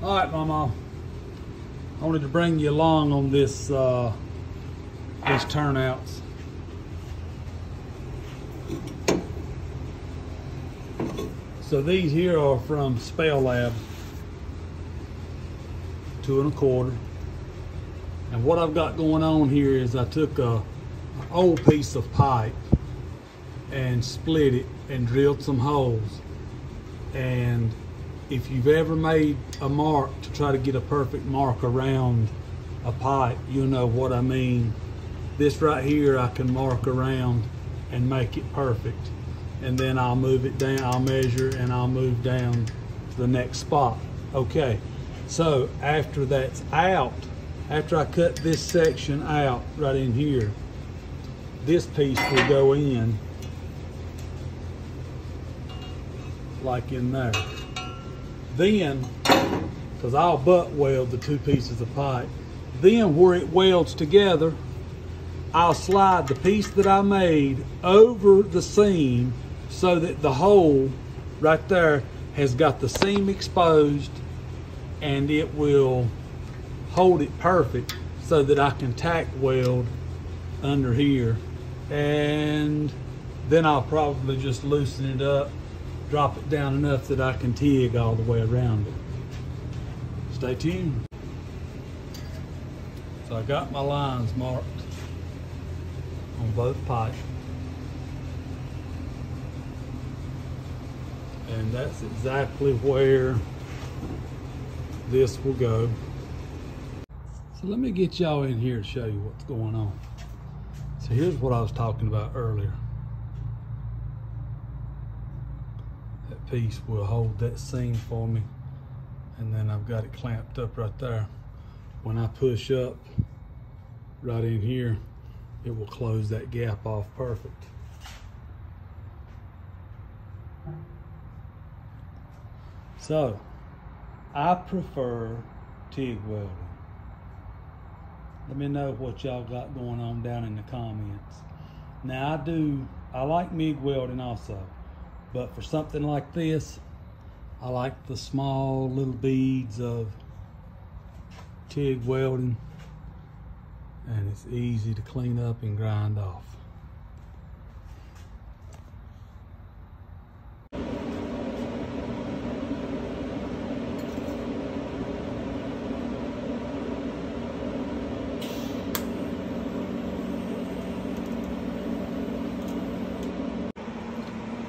All right, Mama. I wanted to bring you along on this these turnouts. So these here are from Spell Lab, 2 1/4. And what I've got going on here is I took an old piece of pipe and split it and drilled some holes. And if you've ever made a mark to try to get a perfect mark around a pipe, you'll know what I mean. This right here I can mark around and make it perfect. And then I'll move it down, I'll measure, and I'll move down to the next spot. Okay, so after that's out, after I cut this section out right in here, this piece will go in like in there. Then, because I'll butt weld the 2 pieces of pipe, then where it welds together, I'll slide the piece that I made over the seam so that the hole right there has got the seam exposed, and it will hold it perfect so that I can tack weld under here. And then I'll probably just loosen it up, drop it down enough that I can TIG all the way around it. Stay tuned. So I got my lines marked on both pipes. And that's exactly where this will go. So let me get y'all in here to show you what's going on. So here's what I was talking about earlier. That piece will hold that seam for me, and then I've got it clamped up right there. When I push up right in here, it will close that gap off perfect. So I prefer TIG welding. Let me know what y'all got going on down in the comments. Now I like MIG welding also, but for something like this, I like the small little beads of TIG welding, and it's easy to clean up and grind off.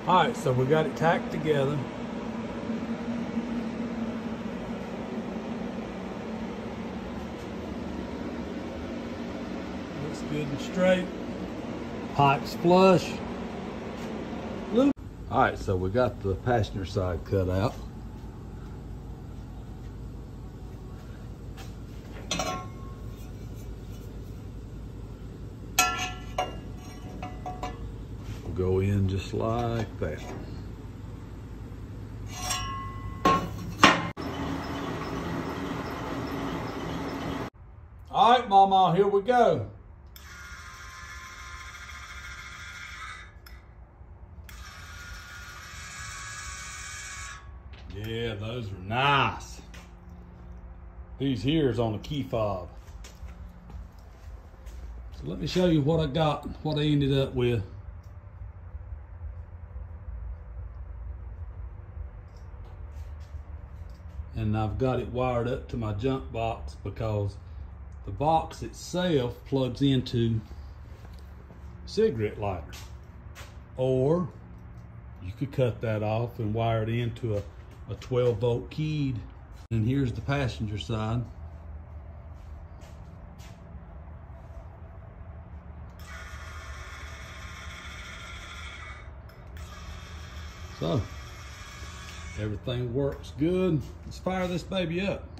All right, so we got it tacked together. Looks good and straight. Pipes flush. All right, so we got the passenger side cut out. Go in just like that. All right, Mama, here we go. Yeah, those are nice. These here is on a key fob. So let me show you what I got, what I ended up with. And I've got it wired up to my jump box because the box itself plugs into a cigarette lighter. Or you could cut that off and wire it into a 12-volt keyed. And here's the passenger side. So everything works good. Let's fire this baby up.